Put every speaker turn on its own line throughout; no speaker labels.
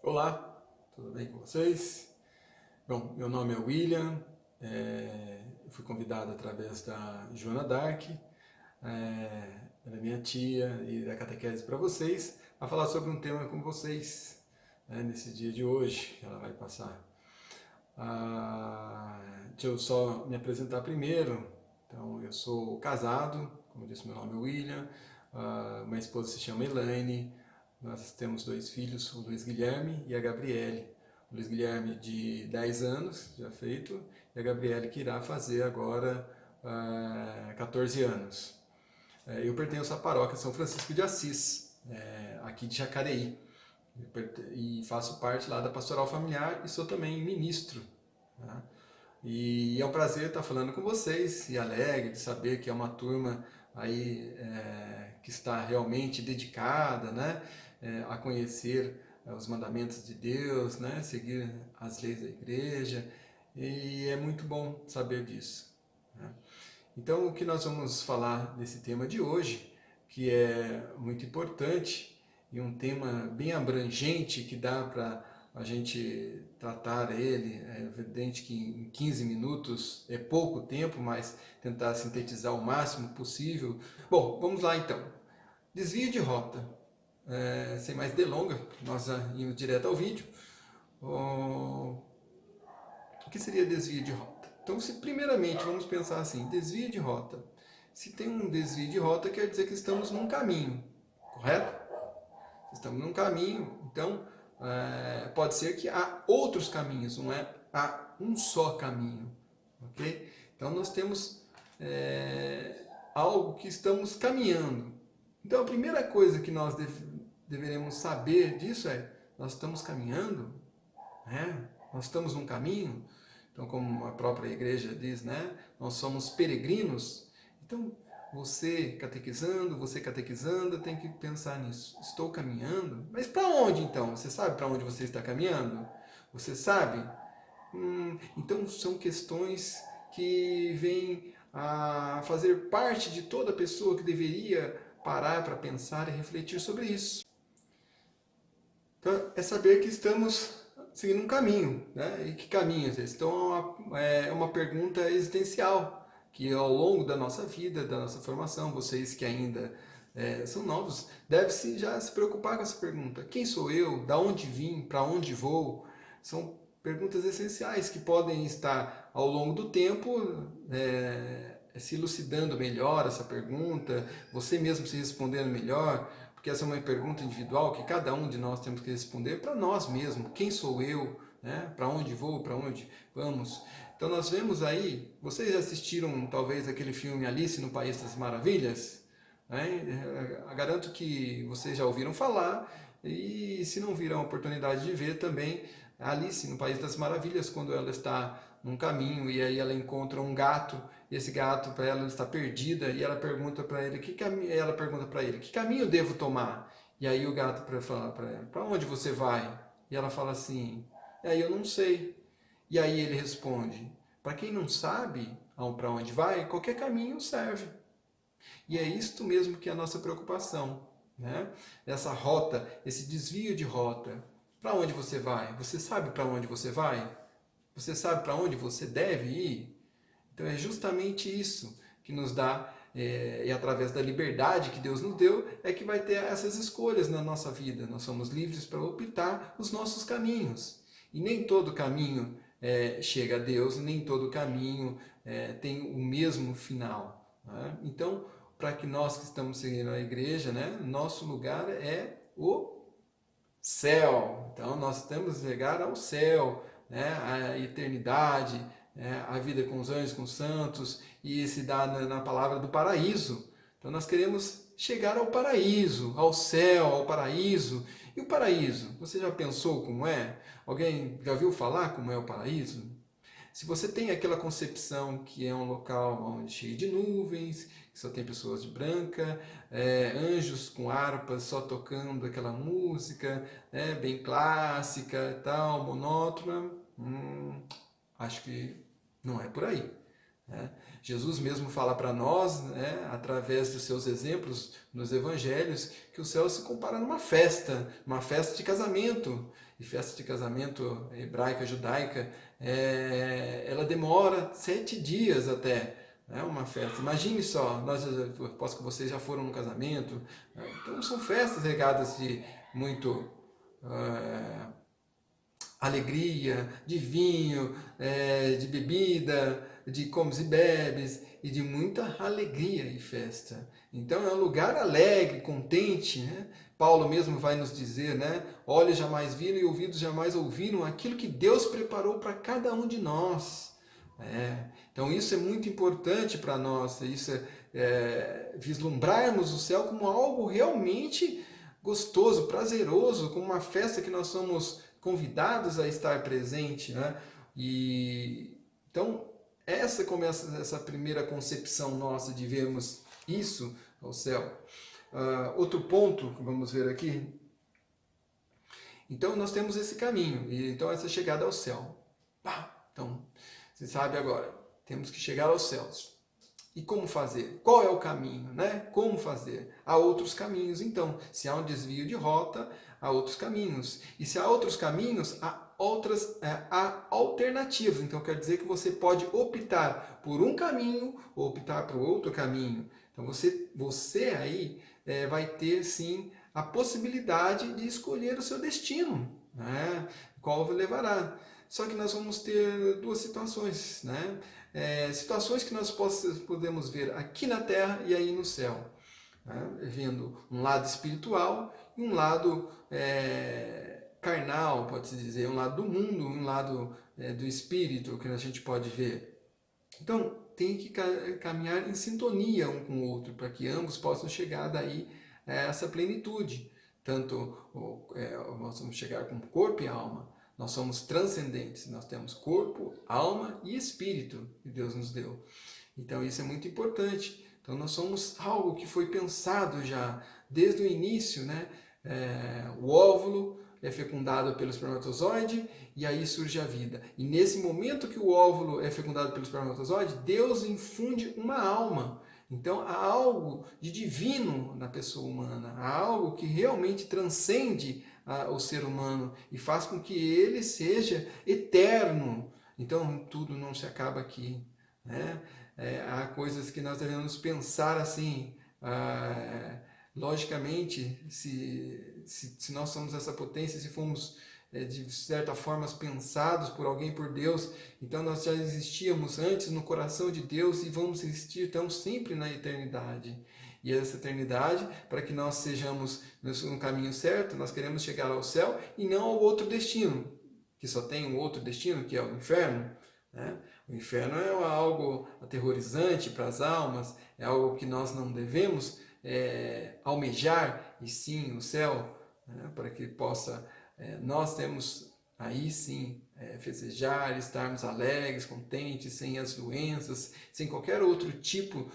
Olá, tudo bem com vocês? Bom, meu nome é William, eu fui convidado através da Joana Dark, da minha tia e da catequese para vocês, a falar sobre um tema com vocês, nesse dia de hoje que ela vai passar. Deixa eu só me apresentar primeiro. Então, eu sou casado, como eu disse, meu nome é William, minha esposa se chama Elaine, nós temos dois filhos, o Luiz Guilherme e a Gabriele. O Luiz Guilherme de 10 anos, já feito, e a Gabriele que irá fazer agora 14 anos. Eu pertenço à paróquia São Francisco de Assis, aqui de Jacareí, e faço parte lá da Pastoral Familiar e sou também ministro. Tá? E é um prazer estar falando com vocês e alegre de saber que é uma turma aí que está realmente dedicada, né, a conhecer os mandamentos de Deus, né, seguir as leis da igreja, e é muito bom saber disso. Né? Então, o que nós vamos falar nesse tema de hoje, que é muito importante e um tema bem abrangente que dá para a gente tratar ele, é evidente que em 15 minutos é pouco tempo, mas tentar sintetizar o máximo possível. Bom, vamos lá então. Desvio de rota. Sem mais delongas, nós indo direto ao vídeo. O que seria desvio de rota? Então, se primeiramente vamos pensar assim, desvio de rota. Se tem um desvio de rota, quer dizer que estamos num caminho, correto? Estamos num caminho, então pode ser que há outros caminhos, não é? Há um só caminho, ok? Então nós temos algo que estamos caminhando. Então a primeira coisa que nós deveremos saber disso é: nós estamos caminhando, né? Nós estamos num caminho. Então, como a própria igreja diz, né? Nós somos peregrinos. Então, você catequizando, tem que pensar nisso. Estou caminhando? Mas para onde então? Você sabe para onde você está caminhando? Você sabe? Então, são questões que vêm a fazer parte de toda pessoa que deveria parar para pensar e refletir sobre isso. Então, é saber que estamos seguindo um caminho, né? E que caminho é esse? Então, é uma pergunta existencial, que ao longo da nossa vida, da nossa formação, vocês que ainda são novos, devem já se preocupar com essa pergunta. Quem sou eu? Da onde vim? Para onde vou? São perguntas essenciais que podem estar ao longo do tempo se elucidando melhor essa pergunta, você mesmo se respondendo melhor, porque essa é uma pergunta individual que cada um de nós temos que responder para nós mesmos. Quem sou eu? Né? Para onde vou? Para onde vamos? Então nós vemos aí, vocês já assistiram talvez aquele filme Alice no País das Maravilhas? Né? Eu garanto que vocês já ouviram falar, e se não viram a oportunidade de ver também, Alice no País das Maravilhas, quando ela está num caminho e aí ela encontra um gato, e esse gato para ela está perdida, e ela pergunta para ele que caminho eu devo tomar? E aí o gato fala para ela: para onde você vai? E ela fala assim: e aí eu não sei. E aí ele responde: para quem não sabe para onde vai, qualquer caminho serve. E é isto mesmo que é a nossa preocupação, né? Essa rota, esse desvio de rota. Para onde você vai? Você sabe para onde você vai? Você sabe para onde você deve ir? Então é justamente isso que nos dá, e através da liberdade que Deus nos deu, é que vai ter essas escolhas na nossa vida. Nós somos livres para optar os nossos caminhos. E nem todo caminho chega a Deus, nem todo caminho tem o mesmo final. Né? Então, para que nós que estamos seguindo a igreja, né, nosso lugar é o céu. Então nós temos que chegar ao céu, né? A eternidade, né? A vida com os anjos, com os santos, e se dá na palavra do paraíso. Então nós queremos chegar ao paraíso, ao céu, ao paraíso. E o paraíso, você já pensou como é? Alguém já viu falar como é o paraíso? Se você tem aquela concepção que é um local onde cheio de nuvens, que só tem pessoas de branca, anjos com harpas só tocando aquela música, bem clássica e tal, monótona, acho que não é por aí. Né? Jesus mesmo fala para nós, né, através dos seus exemplos nos evangelhos, que o céu se compara numa festa de casamento. e festa de casamento hebraica, judaica, ela demora 7 dias até. É uma festa. Imagine só, aposto que vocês já foram no casamento. Então são festas regadas de muito alegria, de vinho, de bebida, de comes e bebes e de muita alegria e festa. Então é um lugar alegre, contente, né? Paulo mesmo vai nos dizer, né? Olhos jamais viram e ouvidos jamais ouviram aquilo que Deus preparou para cada um de nós. Então isso é muito importante para nós, isso vislumbrarmos o céu como algo realmente gostoso, prazeroso, como uma festa que nós somos convidados a estar presente, né? E então essa começa essa primeira concepção nossa de vermos isso ao céu. Outro ponto que vamos ver aqui. Então nós temos esse caminho, e então essa chegada ao céu. Então você sabe agora, temos que chegar aos céus. E como fazer? Qual é o caminho, né? Como fazer? Há outros caminhos, então. Se há um desvio de rota, há outros caminhos. E se há outros caminhos, há alternativas. Então quer dizer que você pode optar por um caminho ou optar por outro caminho. Então você aí vai ter sim a possibilidade de escolher o seu destino, né? Qual levará. Só que nós vamos ter duas situações, né? Situações que nós podemos ver aqui na Terra e aí no céu, né? Vendo um lado espiritual e um lado carnal, pode-se dizer, um lado do mundo, um lado do espírito que a gente pode ver. Então tem que caminhar em sintonia um com o outro para que ambos possam chegar daí a essa plenitude. Tanto nós vamos chegar com corpo e alma. Nós somos transcendentes, nós temos corpo, alma e espírito que Deus nos deu. Então isso é muito importante. Então nós somos algo que foi pensado já desde o início, né? O óvulo é fecundado pelo espermatozoide e aí surge a vida. E nesse momento que o óvulo é fecundado pelo espermatozoide, Deus infunde uma alma. Então há algo de divino na pessoa humana, há algo que realmente transcende o ser humano e faz com que ele seja eterno. Então tudo não se acaba aqui, né? Há coisas que nós devemos pensar assim. Logicamente, se nós somos essa potência, se fomos de certa forma pensados por alguém, por Deus, então nós já existíamos antes no coração de Deus e vamos existir então sempre na eternidade. E essa eternidade, para que nós sejamos no caminho certo, nós queremos chegar ao céu e não ao outro destino, que só tem um outro destino, que é o inferno, né? O inferno é algo aterrorizante para as almas, é algo que nós não devemos almejar, e sim o céu, né? Para que possa, nós temos aí sim festejar, estarmos alegres, contentes, sem as doenças, sem qualquer outro tipo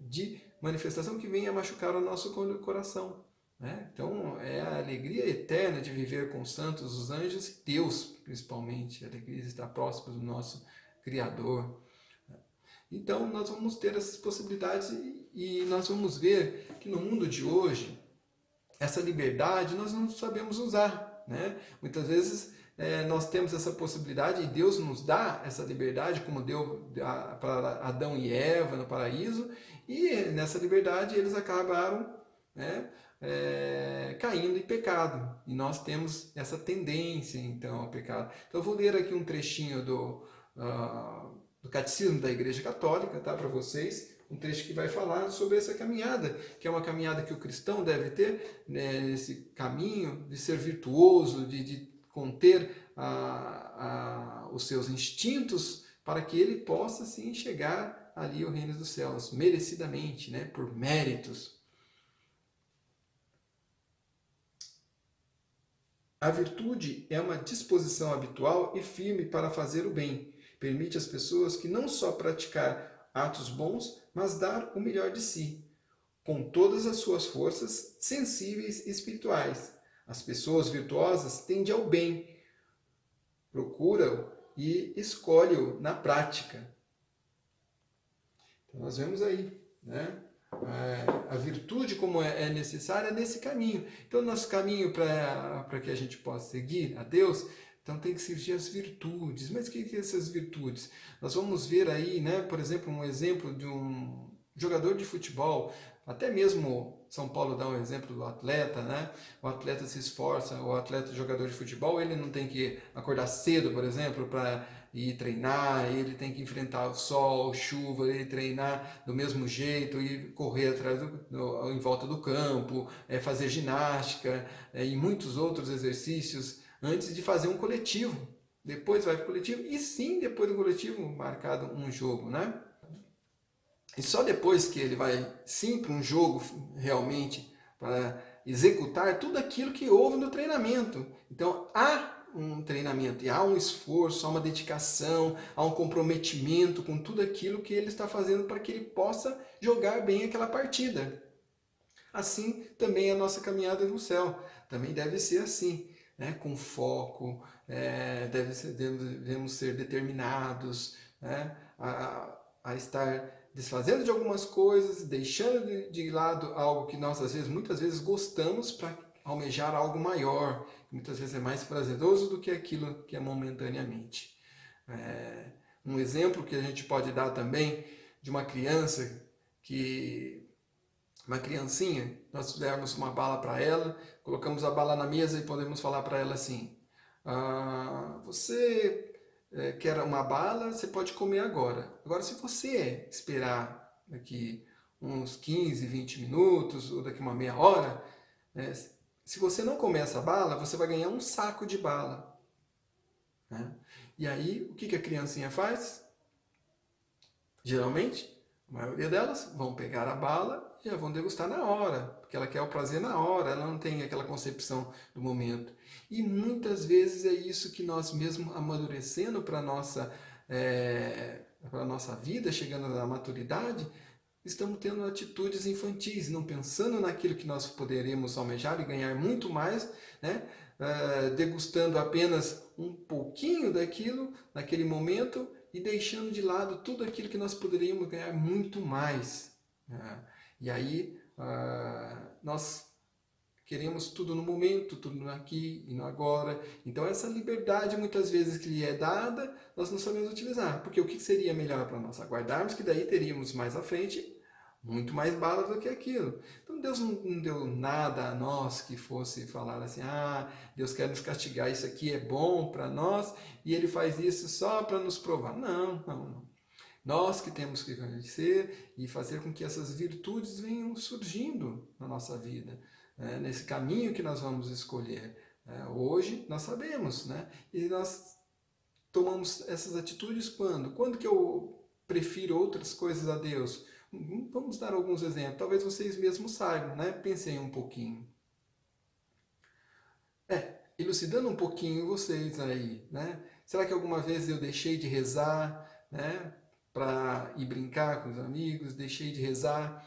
de manifestação que venha machucar o nosso coração, né? Então é a alegria eterna de viver com os santos, os anjos e Deus principalmente, a alegria de estar próximo do nosso Criador. Então nós vamos ter essas possibilidades e nós vamos ver que no mundo de hoje essa liberdade nós não sabemos usar, né? Muitas vezes nós temos essa possibilidade e Deus nos dá essa liberdade, como deu para Adão e Eva no paraíso, e nessa liberdade eles acabaram, né, caindo em pecado. E nós temos essa tendência então ao pecado. Então eu vou ler aqui um trechinho do Catecismo da Igreja Católica, tá, para vocês. Um trecho que vai falar sobre essa caminhada, que é uma caminhada que o cristão deve ter, né, esse caminho de ser virtuoso, de conter os seus instintos, para que ele possa sim chegar ali ao reino dos céus, merecidamente, né, por méritos. A virtude é uma disposição habitual e firme para fazer o bem. Permite às pessoas que não só praticar atos bons, mas dar o melhor de si, com todas as suas forças sensíveis e espirituais. As pessoas virtuosas tendem ao bem, procuram e escolhem-o na prática. Então nós vemos aí, né, a virtude como é necessária nesse caminho. Então, nosso caminho para que a gente possa seguir a Deus, então tem que surgir as virtudes. Mas o que são essas virtudes? Nós vamos ver aí, né, por exemplo, um exemplo de um jogador de futebol, até mesmo São Paulo dá um exemplo do atleta, né? O atleta se esforça, o atleta jogador de futebol, ele não tem que acordar cedo, por exemplo, para ir treinar, ele tem que enfrentar o sol, chuva, ele treinar do mesmo jeito e correr atrás em volta do campo, fazer ginástica e muitos outros exercícios antes de fazer um coletivo. Depois vai para o coletivo e sim, depois do coletivo, marcado um jogo, né? E só depois que ele vai sim para um jogo realmente para executar tudo aquilo que houve no treinamento. Então há um treinamento e há um esforço, há uma dedicação, há um comprometimento com tudo aquilo que ele está fazendo para que ele possa jogar bem aquela partida. Assim também a nossa caminhada no céu também deve ser assim, né? Com foco, devemos ser determinados, né? a estar desfazendo de algumas coisas, deixando de lado algo que nós às vezes, muitas vezes gostamos para almejar algo maior, que muitas vezes é mais prazeroso do que aquilo que é momentaneamente. Um exemplo que a gente pode dar também de uma criança uma criancinha, nós dermos uma bala para ela, colocamos a bala na mesa e podemos falar para ela assim: você quer uma bala, você pode comer agora. Agora, se você esperar daqui uns 15, 20 minutos ou daqui uma meia hora, se você não comer essa bala, você vai ganhar um saco de bala. Né? E aí, o que a criancinha faz? Geralmente, a maioria delas vão pegar a bala e já vão degustar na hora, porque ela quer o prazer na hora, ela não tem aquela concepção do momento. E muitas vezes é isso que nós mesmos amadurecendo para a nossa vida, chegando na maturidade, estamos tendo atitudes infantis, não pensando naquilo que nós poderemos almejar e ganhar muito mais, né? Degustando apenas um pouquinho daquilo naquele momento e deixando de lado tudo aquilo que nós poderíamos ganhar muito mais. E aí nós queremos tudo no momento, tudo no aqui e no agora. Então essa liberdade muitas vezes que lhe é dada, nós não sabemos utilizar. Porque o que seria melhor para nós? Aguardarmos que daí teríamos mais à frente muito mais bala do que aquilo. Então Deus não deu nada a nós que fosse falar assim, Deus quer nos castigar, isso aqui é bom para nós e Ele faz isso só para nos provar. Não. Nós que temos que conhecer e fazer com que essas virtudes venham surgindo na nossa vida, nesse caminho que nós vamos escolher. Hoje nós sabemos, né? E nós tomamos essas atitudes quando? Quando que eu prefiro outras coisas a Deus? Vamos dar alguns exemplos. Talvez vocês mesmos saibam, né? Pensem um pouquinho. Elucidando um pouquinho vocês aí, né? Será que alguma vez eu deixei de rezar, né? Para ir brincar com os amigos? Deixei de rezar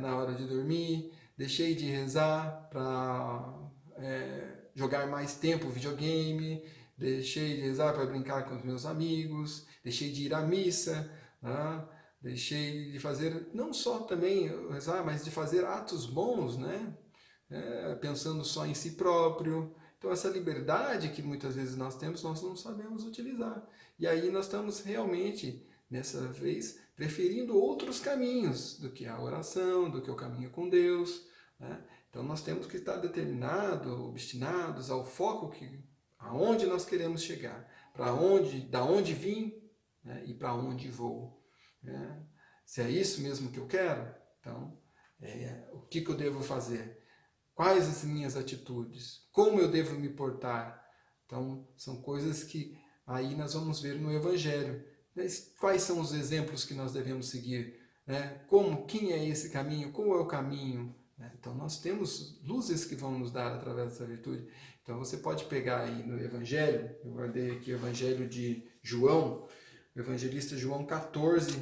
na hora de dormir? Deixei de rezar para jogar mais tempo videogame? Deixei de rezar para brincar com os meus amigos? Deixei de ir à missa? Né? Deixei de fazer, não só também rezar, mas de fazer atos bons, né? Pensando só em si próprio. Então essa liberdade que muitas vezes nós temos, nós não sabemos utilizar. E aí nós estamos realmente, nessa vez, preferindo outros caminhos do que a oração, do que o caminho com Deus. Né? Então nós temos que estar determinados, obstinados ao foco aonde nós queremos chegar, da onde vim, né? E para onde vou. Se é isso mesmo que eu quero, então o que eu devo fazer? Quais as minhas atitudes? Como eu devo me portar? Então, são coisas que aí nós vamos ver no Evangelho. Quais são os exemplos que nós devemos seguir? Quem é esse caminho? Qual é o caminho? Então, nós temos luzes que vão nos dar através dessa virtude. Então, você pode pegar aí no Evangelho, eu guardei aqui o Evangelho de João, o evangelista João 14,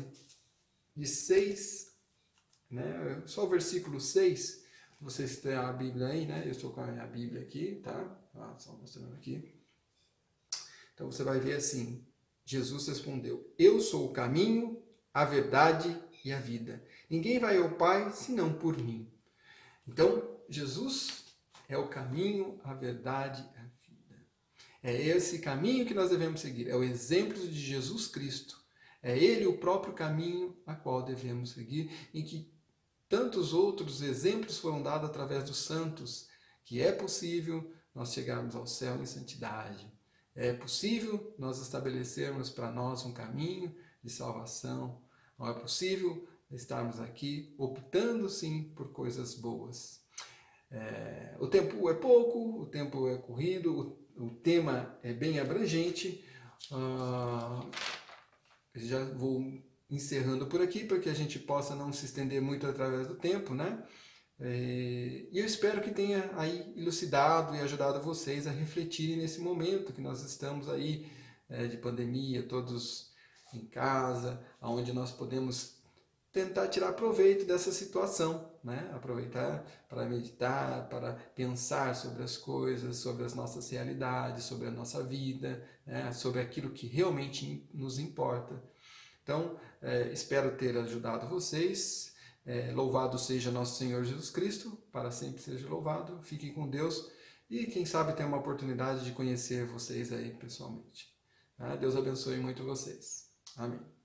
de 6, né? Só o versículo 6, vocês têm a Bíblia aí, né? Eu estou com a minha Bíblia aqui, tá? Só mostrando aqui. Então você vai ver assim, Jesus respondeu, eu sou o caminho, a verdade e a vida. Ninguém vai ao Pai senão por mim. Então, Jesus é o caminho, a verdade e a vida. É esse caminho que nós devemos seguir. É o exemplo de Jesus Cristo. É Ele o próprio caminho a qual devemos seguir, em que tantos outros exemplos foram dados através dos santos, que é possível nós chegarmos ao céu em santidade. É possível nós estabelecermos para nós um caminho de salvação. Não é possível estarmos aqui optando sim por coisas boas. O tempo é pouco, o tempo é corrido, o tema é bem abrangente. Já vou encerrando por aqui para que a gente possa não se estender muito através do tempo, né? E eu espero que tenha aí elucidado e ajudado vocês a refletirem nesse momento que nós estamos aí de pandemia, todos em casa, onde nós podemos tentar tirar proveito dessa situação, né? Aproveitar para meditar, para pensar sobre as coisas, sobre as nossas realidades, sobre a nossa vida, né? Sobre aquilo que realmente nos importa. Então, espero ter ajudado vocês. Louvado seja nosso Senhor Jesus Cristo, para sempre seja louvado. Fiquem com Deus e quem sabe ter uma oportunidade de conhecer vocês aí pessoalmente. Deus abençoe muito vocês. Amém.